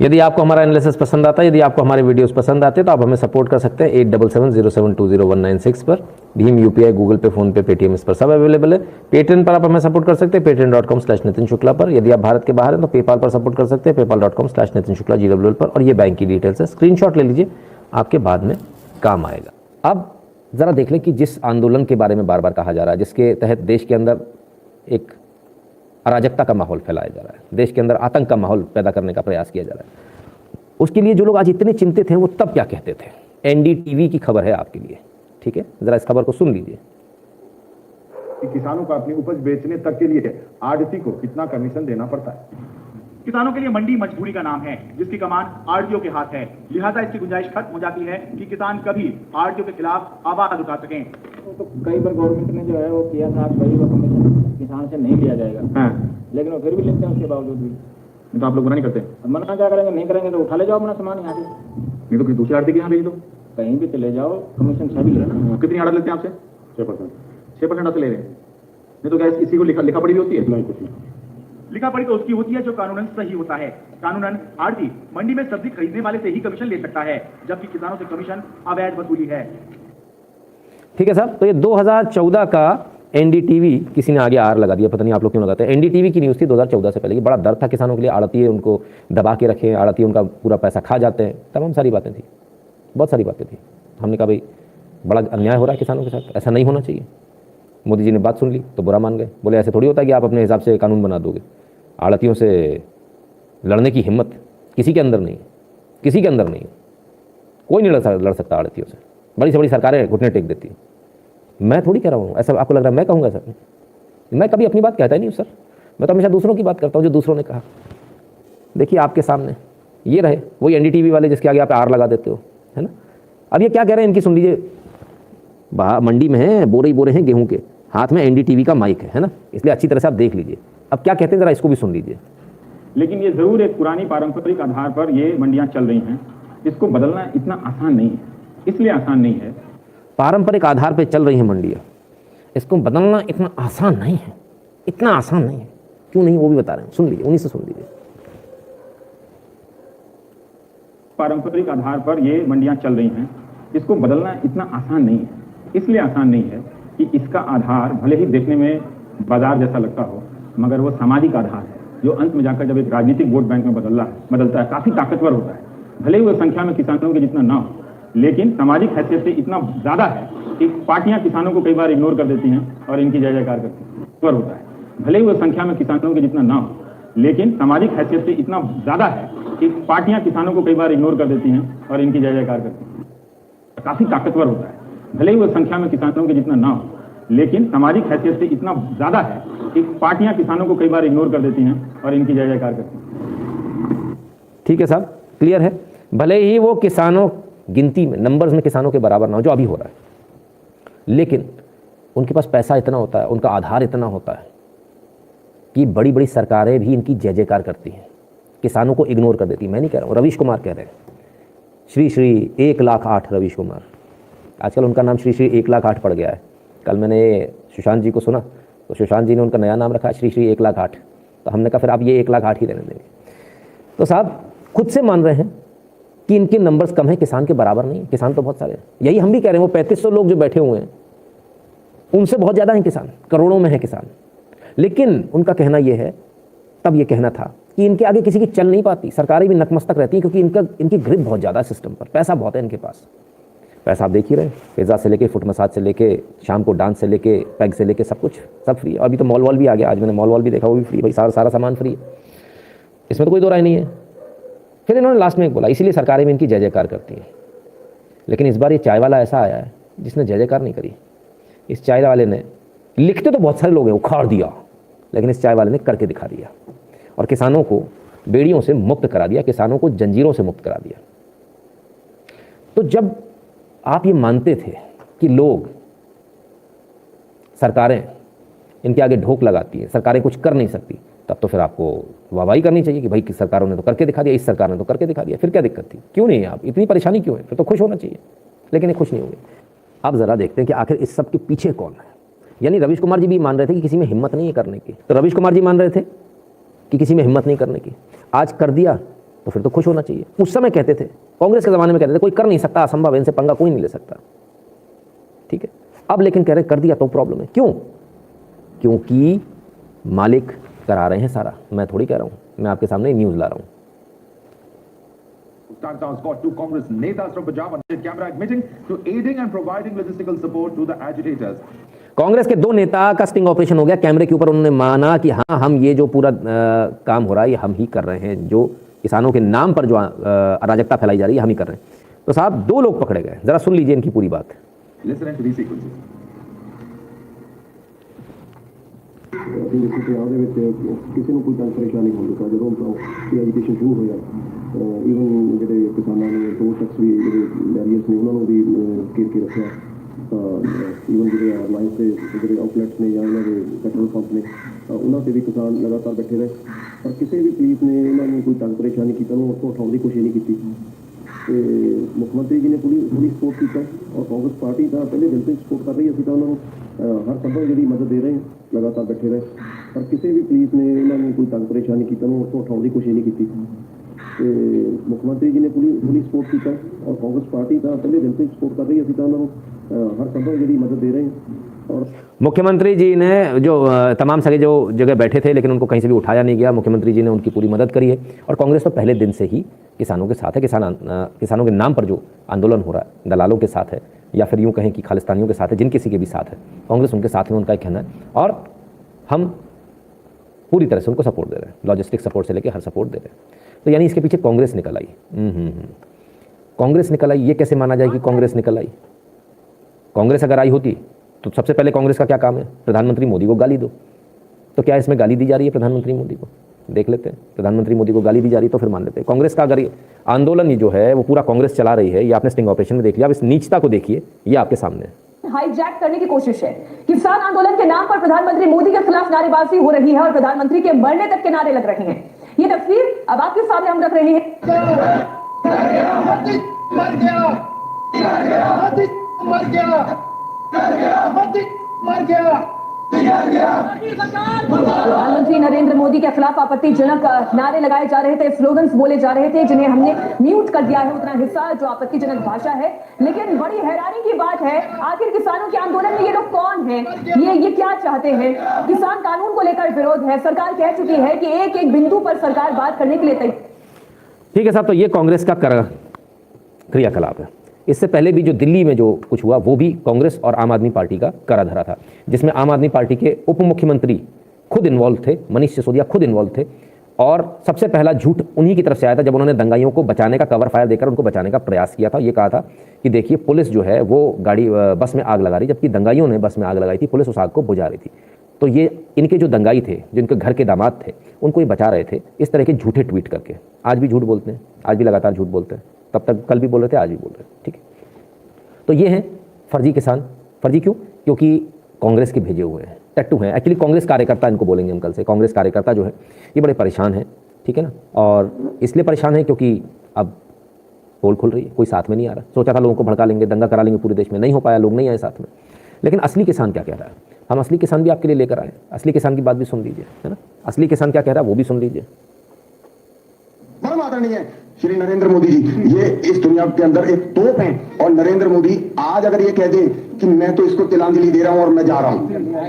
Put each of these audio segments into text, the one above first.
यदि आपको हमारा एनालिसिस पसंद आता है, यदि आपको हमारे वीडियोस पसंद आते हैं तो आप हमें सपोर्ट कर सकते हैं 8770720196 पर। भीम, यूपीआई, गूगल पे, फोन पे, पेटीएम, इस पर सब अवेलेबल है। पेटीएम पर आप हमें सपोर्ट कर सकते हैं patreon.com/नितिन शुक्ला पर। यदि आप भारत के बाहर हैं तो पेपाल पर सपोर्ट कर सकते हैं paypal.com/नितिन शुक्ला GWL पर। और ये बैंक की डिटेल्स है, स्क्रीनशॉट ले लीजिए, आपके बाद में काम आएगा। अब ज़रा देख लें कि जिस आंदोलन के बारे में बार बार कहा जा रहा है, जिसके तहत देश के अंदर एक अराजकता का माहौल फैलाया जा रहा है, देश के अंदर आतंक का माहौल पैदा करने का प्रयास किया जा रहा है, उसके लिए जो लोग आज इतने चिंतित हैं वो तब क्या कहते थे। एनडीटीवी की खबर है आपके लिए, ठीक है, जरा इस खबर को सुन लीजिए। किसानों को अपनी उपज बेचने तक के लिए आड़ती को कितना कमीशन देना पड़ता है। किसानों के लिए मंडी मजबूरी का नाम है, जिसकी कमान आड़तियों के हाथ है। लिहाजा इसकी गुंजाइश खत्म हो जाती है कि किसान कभी आड़तियों के खिलाफ आवाज उठा सकें। तो कई बार गवर्नमेंट ने जो है वो किया था, भाई वो कमीशन किसान से नहीं लिया जाएगा, लेकिन वो फिर भी लेते हैं उसके बावजूद भी। तो आप लोग मना नहीं करते? मना क्या करेंगे, नहीं करेंगे तो उठा ले जाओ अपना सामान यहाँ से, नहीं तो किसी दूसरी आड़ती के यहाँ भेज दो, कहीं भी चले जाओ, कमीशन सभी लेना। कितनी आड़त लेते हैं आपसे? 6%। 6% आपसे ले रहे हैं, नहीं तो क्या इसी को लिखा पड़ी भी होती है? नहीं, कुछ नहीं। लिखा पड़ी तो उसकी होती है जो कानूनन सही होता है। कानूनन आड़ती मंडी में सब्जी खरीदने वाले से ही कमीशन ले सकता है, जबकि किसानों से कमीशन अवैध वसूली है। ठीक है साहब, तो ये 2014 का एनडीटीवी, किसी ने आगे आर लगा दिया, पता नहीं आप लोग क्यों लगाते हैं। एनडीटीवी की न्यूज़ थी 2014 से पहले। ये बड़ा डर था किसानों के लिए, आड़ती उनको दबा के रखे, आड़ती उनका पूरा पैसा खा जाते हैं, तमाम सारी बातें थी, बहुत सारी बातें थी। हमने कहा भाई बड़ा अन्याय हो रहा है किसानों के साथ, ऐसा नहीं होना चाहिए। मोदी जी ने बात सुन ली तो बुरा मान गए, बोले ऐसे थोड़ी होता है कि आप अपने हिसाब से कानून बना दोगे। आड़तियों से लड़ने की हिम्मत किसी के अंदर नहीं है, किसी के अंदर नहीं है, कोई नहीं लड़ सकता आड़तियों से। बड़ी से बड़ी सरकारें घुटने टेक देती हैं। मैं थोड़ी कह रहा हूँ ऐसा, आपको लग रहा है मैं कहूँगा सर? मैं कभी अपनी बात कहता ही नहीं हूँ सर, मैं तो हमेशा दूसरों की बात करता हूँ जो दूसरों ने कहा। देखिए आपके सामने ये रहे वही एनडीटीवी वाले जिसके आगे आप आर लगा देते हो, है ना। अब ये क्या कह रहे हैं इनकी सुन लीजिए। मंडी में है, बोरे ही बोरे हैं गेहूँ के, हाथ में एनडीटीवी का माइक है ना, इसलिए अच्छी तरह से आप देख लीजिए। अब क्या कहते हैं जरा इसको भी सुन लीजिए। लेकिन ये जरूर एक पुरानी पारंपरिक आधार पर ये मंडियां चल रही हैं, इसको बदलना इतना आसान नहीं है। इसलिए आसान नहीं है, पारंपरिक आधार पर चल रही है मंडियाँ, इसको बदलना इतना आसान नहीं है, इतना आसान नहीं है। क्यों नहीं वो भी बता रहे हैं, सुन लीजिए, उन्हीं से सुन लीजिए। पारंपरिक आधार पर ये मंडियां चल रही हैं, इसको बदलना इतना आसान नहीं है। इसलिए आसान नहीं है कि इसका आधार भले ही देखने में बाजार जैसा लगता हो, मगर वो सामाजिक आधार है जो अंत में जाकर जब एक राजनीतिक वोट बैंक में बदलता है, काफी ताकतवर होता है। भले ही वो संख्या में किसानों के जितना ना हो, लेकिन सामाजिक हैसियत से इतना ज्यादा है कि पार्टियां किसानों को कई बार इग्नोर कर देती हैं और इनकी जय जयकार करती हैं। ताकतवर होता है, भले ही वो संख्या में किसानों के जितना ना हो, लेकिन सामाजिक हैसियत से इतना ज्यादा है कि पार्टियां किसानों को कई बार इग्नोर कर देती हैं और इनकी जय जयकार करती हैं। काफी ताकतवर होता है, भले ही वो संख्या में किसानों के जितना ना हो, लेकिन सामाजिक हैसियत से इतना ज्यादा है कि पार्टियां किसानों को कई बार इग्नोर कर देती हैं और इनकी जय जयकार करती हैं। ठीक है साहब, क्लियर है। भले ही वो किसानों गिनती में, नंबर्स में किसानों के बराबर ना हो जो अभी हो रहा है, लेकिन उनके पास पैसा इतना होता है, उनका आधार इतना होता है कि बड़ी बड़ी सरकारें भी इनकी जय जयकार करती हैं, किसानों को इग्नोर कर देती। मैं नहीं कह रहा हूँ, रवीश कुमार कह रहे हैं, श्री श्री 1,08,000 रवीश कुमार। आजकल उनका नाम श्री श्री 1,08,000 पड़ गया है। कल मैंने सुशांत जी को सुना तो सुशांत जी ने उनका नया नाम रखा श्री श्री 1,08,000। तो हमने कहा फिर आप ये 1,08,000 ही रहने देंगे। तो साहब खुद से मान रहे हैं कि इनके नंबर्स कम हैं, किसान के बराबर नहीं है। किसान तो बहुत सारे हैं, यही हम भी कह रहे हैं। वो 3500 लोग जो बैठे हुए हैं उनसे बहुत ज़्यादा हैं किसान, करोड़ों में है किसान। लेकिन उनका कहना यह है, तब ये कहना था कि इनके आगे किसी की चल नहीं पाती, सरकारें भी नतमस्तक रहती हैं क्योंकि इनकी ग्रिप बहुत ज़्यादा है सिस्टम पर, पैसा बहुत है इनके पास। पैसा आप देख ही रहे, पिज़्ज़ा से लेके, फुट मसाज से लेके, शाम को डांस से लेके, पैग से लेके, सब कुछ सब फ्री है। अभी तो मॉल वॉल भी आ गया, आज मैंने मॉल वॉल भी देखा, वो भी फ्री। भाई सारा सामान फ्री है, इसमें तो कोई दो राय नहीं है। फिर इन्होंने लास्ट में एक बोला, इसीलिए सरकारें भी इनकी जय जयकार करती हैं। लेकिन इस बार ये चाय वाला ऐसा आया है जिसने जय जयकार नहीं करी। इस चाय वाले ने, लिखते तो बहुत सारे लोग हैं, उखाड़ दिया, लेकिन इस चाय वाले ने करके दिखा दिया और किसानों को बेड़ियों से मुक्त करा दिया, किसानों को जंजीरों से मुक्त करा दिया। तो जब आप ये मानते थे कि लोग, सरकारें इनके आगे ढोक लगाती हैं, सरकारें कुछ कर नहीं सकती, तब तो फिर आपको वाहवाही करनी चाहिए कि भाई किस सरकारों ने तो करके दिखा दिया, इस सरकार ने तो करके दिखा दिया। फिर क्या दिक्कत थी? क्यों नहीं है आप इतनी परेशानी क्यों है? फिर तो खुश होना चाहिए, लेकिन ये खुश नहीं होंगे। अब ज़रा देखते हैं कि आखिर इस सब के पीछे कौन है। यानी रवीश कुमार जी भी मान रहे थे कि किसी में हिम्मत नहीं है करने की, तो रवीश कुमार जी मान रहे थे कि किसी में हिम्मत नहीं करने की, आज कर दिया तो फिर तो खुश होना चाहिए। उस समय कहते थे, कांग्रेस के ज़माने में कहते थे कोई कर नहीं सकता, असंभव है, इनसे पंगा कोई नहीं ले सकता, ठीक है। अब लेकिन कह रहे कर दिया तो प्रॉब्लम है। क्यों? क्योंकि मालिक करा रहे हैं सारा, मैं थोड़ी कह रहा हूँ, मैं आपके सामने न्यूज़ ला रहा हूँ। Star's got two Congress netas from Punjab on camera admitting to aiding and providing logistical support to the agitators. Congress के 2 नेता का स्टिंग ऑपरेशन हो गया, कैमरे के ऊपर उन्होंने माना कि हाँ हम ये जो पूरा काम हो रहा है ये हम ही कर रहे हैं, जो किसानों के नाम पर जो अराजकता फैलाई जा रही है हम ही कर रहे हैं। तो साहब 2 लोग पकड़े गए, जरा सुन लीजिए इनकी पूरी बात। Listen and to these sequences. ਅਸੀਂ ਦੇਖੋ ਪੰਜਾਬ ਦੇ ਵਿੱਚ ਕਿਸੇ ਨੂੰ ਕੋਈ ਤੰਗ ਪਰੇਸ਼ਾਨੀ ਨਹੀਂ ਹੁੰਦਾ। ਜਦੋਂ ਇਹ ਐਜੂਕੇਸ਼ਨ ਸ਼ੁਰੂ ਹੋਇਆ ਈਵਨ ਜਿਹੜੇ ਕਿਸਾਨਾਂ ਨੇ ਟੋਲ ਟੈਕਸ ਵੀ ਜਿਹੜੇ ਬੈਰੀਅਰਸ ਨੇ ਉਹਨਾਂ ਨੂੰ ਵੀ ਘੇਰ ਕੇ ਰੱਖਿਆ। ਤਾਂ ਈਵਨ ਜਿਹੜੇ 에ਅਰਲਾਈਨਸ ਦੇ ਜਿਹੜੇ ਆਊਟਲੈਟਸ ਨੇ ਜਾਂ ਉਹਨਾਂ ਦੇ ਪੈਟਰੋਲ ਪੰਪ ਨੇ ਉਹਨਾਂ 'ਤੇ ਵੀ ਕਿਸਾਨ ਲਗਾਤਾਰ ਬੈਠੇ ਰਹੇ, ਪਰ ਕਿਸੇ ਵੀ ਪੁਲਿਸ ਨੇ ਉਹਨਾਂ ਨੂੰ ਕੋਈ ਤੰਗ ਪਰੇਸ਼ਾਨੀ ਕੀਤਾ ਉਹਨੂੰ ਉੱਥੋਂ ਉਠਾਉਣ ਦੀ ਕੋਸ਼ਿਸ਼ ਨਹੀਂ ਕੀਤੀ। ਤੇ ਮੁੱਖ ਮੰਤਰੀ ਜੀ ਨੇ ਪੂਰੀ ਸਪੋਰਟ ਕੀਤਾ ਔਰ ਕਾਂਗਰਸ ਪਾਰਟੀ ਤਾਂ ਪਹਿਲੇ ਦਿਨ ਤੋਂ ਹੀ ਸਪੋਰਟ ਕਰ ਰਹੀ। ਅਸੀਂ ਤਾਂ ਉਹਨਾਂ ਨੂੰ ਹਰ ਸੰਭਵ ਜਿਹੜੀ ਮਦਦ ਦੇ ਰਹੇ ਹਾਂ, ਲਗਾਤਾਰ ਬੈਠੇ ਰਹੇ, ਪਰ ਕਿਸੇ ਵੀ ਪੁਲਿਸ ਨੇ ਇਹਨਾਂ ਨੂੰ ਕੋਈ ਤੰਗ ਪਰੇਸ਼ਾਨੀ ਕੀਤਾ ਉਹਨੂੰ ਉੱਥੋਂ ਉਠਾਉਣ ਦੀ ਕੋਸ਼ਿਸ਼ ਨਹੀਂ ਕੀਤੀ। ਤੇ ਮੁੱਖ ਮੰਤਰੀ ਜੀ ਨੇ ਪੂਰੀ ਸਪੋਰਟ ਕੀਤਾ ਔਰ ਕਾਂਗਰਸ ਪਾर्टी ਤਾਂ ਪਹਿਲੇ ਦਿਨ ਤੋਂ ਹੀ ਸਪੋर्ट कर रही है। ਅਸੀਂ ਤਾਂ ਉਹਨਾਂ ਨੂੰ हर संभव जी मदद दे रहे हैं। और मुख्यमंत्री जी ने जो तमाम सारे जो जगह बैठे थे लेकिन उनको कहीं से भी उठाया नहीं गया, मुख्यमंत्री जी ने उनकी पूरी मदद करी है। और कांग्रेस तो पहले दिन से ही किसानों के साथ है, किसानों के नाम पर जो आंदोलन हो रहा है दलालों के साथ है, या फिर यूँ कहें कि खालिस्तानियों के साथ है, जिन किसी के भी साथ है, कांग्रेस उनके साथ में, उनका एक कहना है। और हम पूरी तरह से उनको सपोर्ट दे रहे हैं, लॉजिस्टिक सपोर्ट से लेकर हर सपोर्ट दे रहे हैं। तो यानी इसके पीछे कांग्रेस निकल आई। कांग्रेस निकल आई, ये कैसे माना जाए कि कांग्रेस निकल आई? कांग्रेस अगर आई होती तो सबसे पहले कांग्रेस का क्या काम है? प्रधानमंत्री मोदी को गाली दो। तो क्या इसमें गाली दी जा रही है प्रधानमंत्री मोदी को? देख लेते हैं। प्रधानमंत्री मोदी को गाली दी जा रही है तो फिर मान लेते हैं। कांग्रेस का अगर ये आंदोलन ही जो है वो पूरा कांग्रेस चला रही है, ये आपने स्टिंग ऑपरेशन में देख लिया। अब इस नीचता को देखिए, ये आपके सामने है। हाईजैक करने की कोशिश है। किसान आंदोलन के नाम पर प्रधानमंत्री मोदी के खिलाफ नारेबाजी हो रही है और प्रधानमंत्री के मरने तक के नारे लग रहे हैं। ये तस्वीर अब आपके सामने हम रख रहे हैं। प्रधानमंत्री नरेंद्र मोदी के खिलाफ आपत्तिजनक नारे लगाए जा रहे थे, स्लोगन्स बोले जा रहे थे, जिन्हें हमने म्यूट कर दिया है उतना हिस्सा जो आपत्तिजनक भाषा है। लेकिन बड़ी हैरानी की बात है, आखिर किसानों के आंदोलन में ये लोग कौन हैं? ये क्या चाहते हैं? किसान कानून को लेकर विरोध है। सरकार कह चुकी है कि एक एक बिंदु पर सरकार बात करने के लिए तैयार। ठीक है साहब, तो ये कांग्रेस का क्रियाकलाप है। इससे पहले भी जो दिल्ली में जो कुछ हुआ वो भी कांग्रेस और आम आदमी पार्टी का करा धरा था, जिसमें आम आदमी पार्टी के उप मुख्यमंत्री खुद इन्वॉल्व थे, मनीष सिसोदिया खुद इन्वॉल्व थे। और सबसे पहला झूठ उन्हीं की तरफ से आया था जब उन्होंने दंगाइयों को बचाने का कवर फायर देकर उनको बचाने का प्रयास किया था। ये कहा था कि देखिए पुलिस जो है वो बस में आग लगा रही, जबकि दंगाइयों ने बस में आग लगाई थी, पुलिस उस आग को बुझा रही थी। तो ये इनके जो दंगाई थे, जो इनके घर के दामाद थे, उनको ये बचा रहे थे इस तरह के झूठे ट्वीट करके। आज भी झूठ बोलते हैं, आज भी लगातार झूठ बोलते हैं, तब तक कल भी बोल रहे थे, आज भी बोल रहे हैं। ठीक है, तो ये हैं फर्जी किसान। फर्जी क्यों? क्योंकि कांग्रेस के भेजे हुए हैं, टट्टू हैं। एक्चुअली कांग्रेस कार्यकर्ता इनको बोलेंगे हम कल से। कांग्रेस कार्यकर्ता जो है ये बड़े परेशान हैं, ठीक है ना। और इसलिए परेशान है क्योंकि अब पोल खुल रही है, कोई साथ में नहीं आ रहा। सोचा था लोगों को भड़का लेंगे, दंगा करा लेंगे पूरे देश में, नहीं हो पाया, लोग नहीं आए साथ में। लेकिन असली किसान क्या कह रहा है, हम असली किसान भी आपके लिए लेकर आए। असली किसान की बात भी सुन लीजिए, है ना। असली किसान क्या कह रहा है वो भी सुन लीजिए। परम आदरणीय श्री नरेंद्र मोदी जी, ये इस दुनिया के अंदर एक तोप हैं। और नरेंद्र मोदी आज अगर ये कह दे कि मैं तो इसको तिलांजलि दे रहा हूं और मैं जा रहा हूं,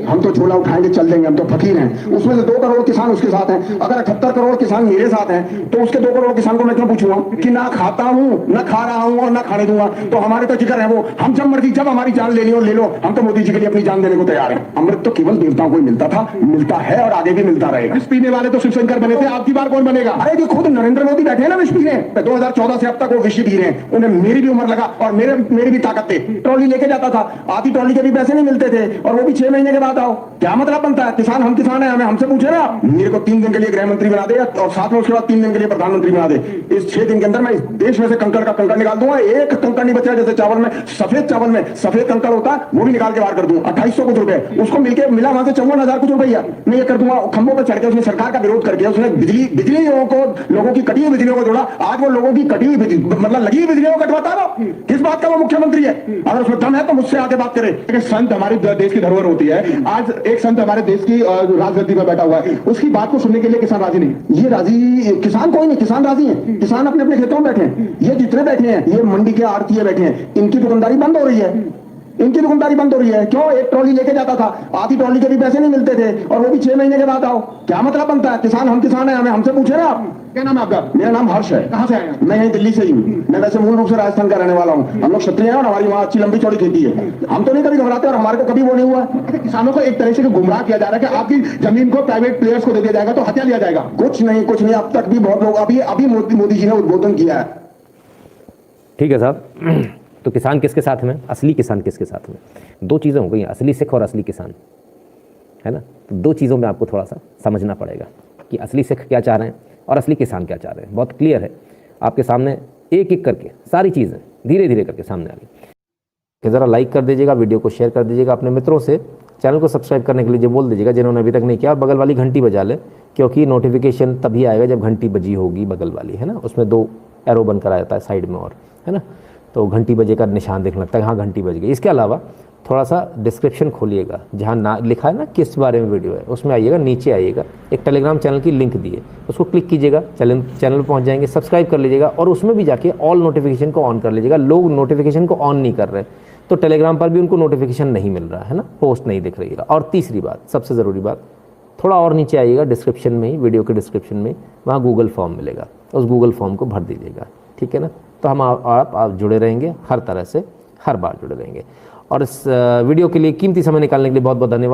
हम तो झोला उठाएंगे चल देंगे, हम तो फकीर हैं। उसमें से 2 करोड़ किसान उसके साथ हैं। अगर 78 करोड़ किसान मेरे साथ हैं तो उसके 2 करोड़ किसान को मैं क्यों पूछूंगा कि ना खाता हूं, ना खा रहा हूं और ना खाने दूंगा। तो हमारे तो जिक्र है वो, हम जब मर्जी जब हमारी जान लेनी हो ले लो। हम तो मोदी जी के लिए अपनी जान देने को तैयार हैं। अमृत तो केवल देवताओं को ही मिलता था, मिलता है और आगे भी मिलता रहेगा। विष पीने वाले तो शिवशंकर बने थे, आपकी बार कौन बनेगा? अरे जो खुद नरेंद्र मोदी बैठे हैं ना विष पी रहे हैं, 2014 से अब तक वो विष पी रहे हैं। उन्हें मेरी भी उम्र लगा और मेरी भी ताकत थी। ट्रॉली लेके जाता था, आधी ट्रॉली के भी पैसे नहीं मिलते थे और वो भी 6 महीने के बाद आओ। क्या मतलब बनता है? किसान हम किसान है, हमें हमसे पूछे ना, मेरे को 3 दिन के लिए गृह मंत्री बना दे और साथ में उसके बाद 3 दिन के लिए प्रधानमंत्री बना दे। इस 6 दिन के अंदर मैं इस देश में से कंकड़ का कंकड़ निकाल दूंगा। एक कंकड़ नहीं बचा। जैसे चावल में सफेद कंकड़ होता है वो भी निकाल के बाहर कर दूं। 2800 कुछ रुपए उसको मिलकर मिला वहां से 54,000 कुछ रुपया मैं ये कर दूंगा। खंभों पर चढ़ के उसने सरकार का विरोध करके उसने बिजली लोगों की कटी हुई बिजलियों को जोड़ा। आज वो लोगों की कटी हुई मतलब लगी हुई बिजलियों को कटवाता है। किस बात का वो मुख्यमंत्री है? अगर उसमें दम है तो मुझसे आके बात करें। एक संत हमारे देश की धरोहर होती है। आज एक संत हमारे देश की राजगद्दी पर बैठा हुआ है, उसकी बात को सुनने के लिए किसान राजी नहीं। ये राजी किसान कोई नहीं, किसान राजी है। किसान अपने अपने खेतों में बैठे हैं। ये जितने बैठे हैं, ये मंडी के आड़तीये बैठे हैं, इनकी दुकानदारी बंद हो रही है। इनकी दुकानदारी बंद हो रही है। क्यों? एक ट्रॉली लेके जाता था, आधी ट्रॉली के भी पैसे नहीं मिलते थे, और वो भी 6 महीने के बाद आओ। क्या मतलब बनता है? किसान हम किसान है, हमें हमसे पूछे ना आप। क्या नाम है आपका? मेरा नाम हर्ष है। कहाँ से आए हैं? मैं यहीं दिल्ली से ही हूँ। मैं वैसे मूल रूप से राजस्थान का रहने वाला हूँ। हम लोग क्षत्रिय हैं और हमारी वहाँ अच्छी लंबी चौड़ी खेती है। हम तो नहीं कभी घबराते और हमारे को कभी वो नहीं हुआ। अच्छा, किसानों को एक तरह से गुमराह किया जा रहा है कि आपकी जमीन को प्राइवेट प्लेयर्स को दे दिया जाएगा तो हत्या लिया जाएगा। कुछ नहीं, कुछ नहीं। अब तक भी बहुत लोग, अभी मोदी जी ने उद्बोधन किया है। ठीक है साहब। तो किसान किसके साथ में, असली किसान किसके साथ में? दो चीज़ें हो गई, असली सिख और असली किसान, है ना। तो दो चीज़ों में आपको थोड़ा सा समझना पड़ेगा कि असली सिख क्या चाह रहे हैं और असली किसान क्या चाह रहे हैं। बहुत क्लियर है आपके सामने, एक एक करके सारी चीज़ें धीरे धीरे करके सामने आ गई। ज़रा लाइक कर दीजिएगा, वीडियो को शेयर कर दीजिएगा अपने मित्रों से, चैनल को सब्सक्राइब करने के लिए बोल दीजिएगा जिन्होंने अभी तक नहीं किया, और बगल वाली घंटी बजा लें, क्योंकि नोटिफिकेशन तभी आएगा जब घंटी बजी होगी बगल वाली, है ना। उसमें 2 एरो बनकर आ जाता है साइड में, और है ना, तो घंटी बजे का निशान देखने लगता है, हाँ घंटी बज गई। इसके अलावा थोड़ा सा डिस्क्रिप्शन खोलिएगा, जहाँ ना लिखा है ना किस बारे में वीडियो है, उसमें आइएगा, नीचे आइएगा, एक टेलीग्राम चैनल की लिंक दी है, उसको क्लिक कीजिएगा, चैनल पर पहुँच जाएंगे, सब्सक्राइब कर लीजिएगा, और उसमें भी जाके ऑल नोटिफिकेशन को ऑन कर लीजिएगा। लोग नोटिफिकेशन को ऑन नहीं कर रहे, तो टेलीग्राम पर भी उनको नोटिफिकेशन नहीं मिल रहा है ना, पोस्ट नहीं दिख रही है। और तीसरी बात, सबसे ज़रूरी बात, थोड़ा और नीचे आइएगा, डिस्क्रिप्शन में ही, वीडियो के डिस्क्रिप्शन में, वहाँ गूगल फॉर्म मिलेगा, उस गूगल फॉर्म को भर दीजिएगा, ठीक है ना। तो हम आप जुड़े रहेंगे, हर तरह से हर बार जुड़े रहेंगे। और इस वीडियो के लिए कीमती समय निकालने के लिए बहुत बहुत धन्यवाद।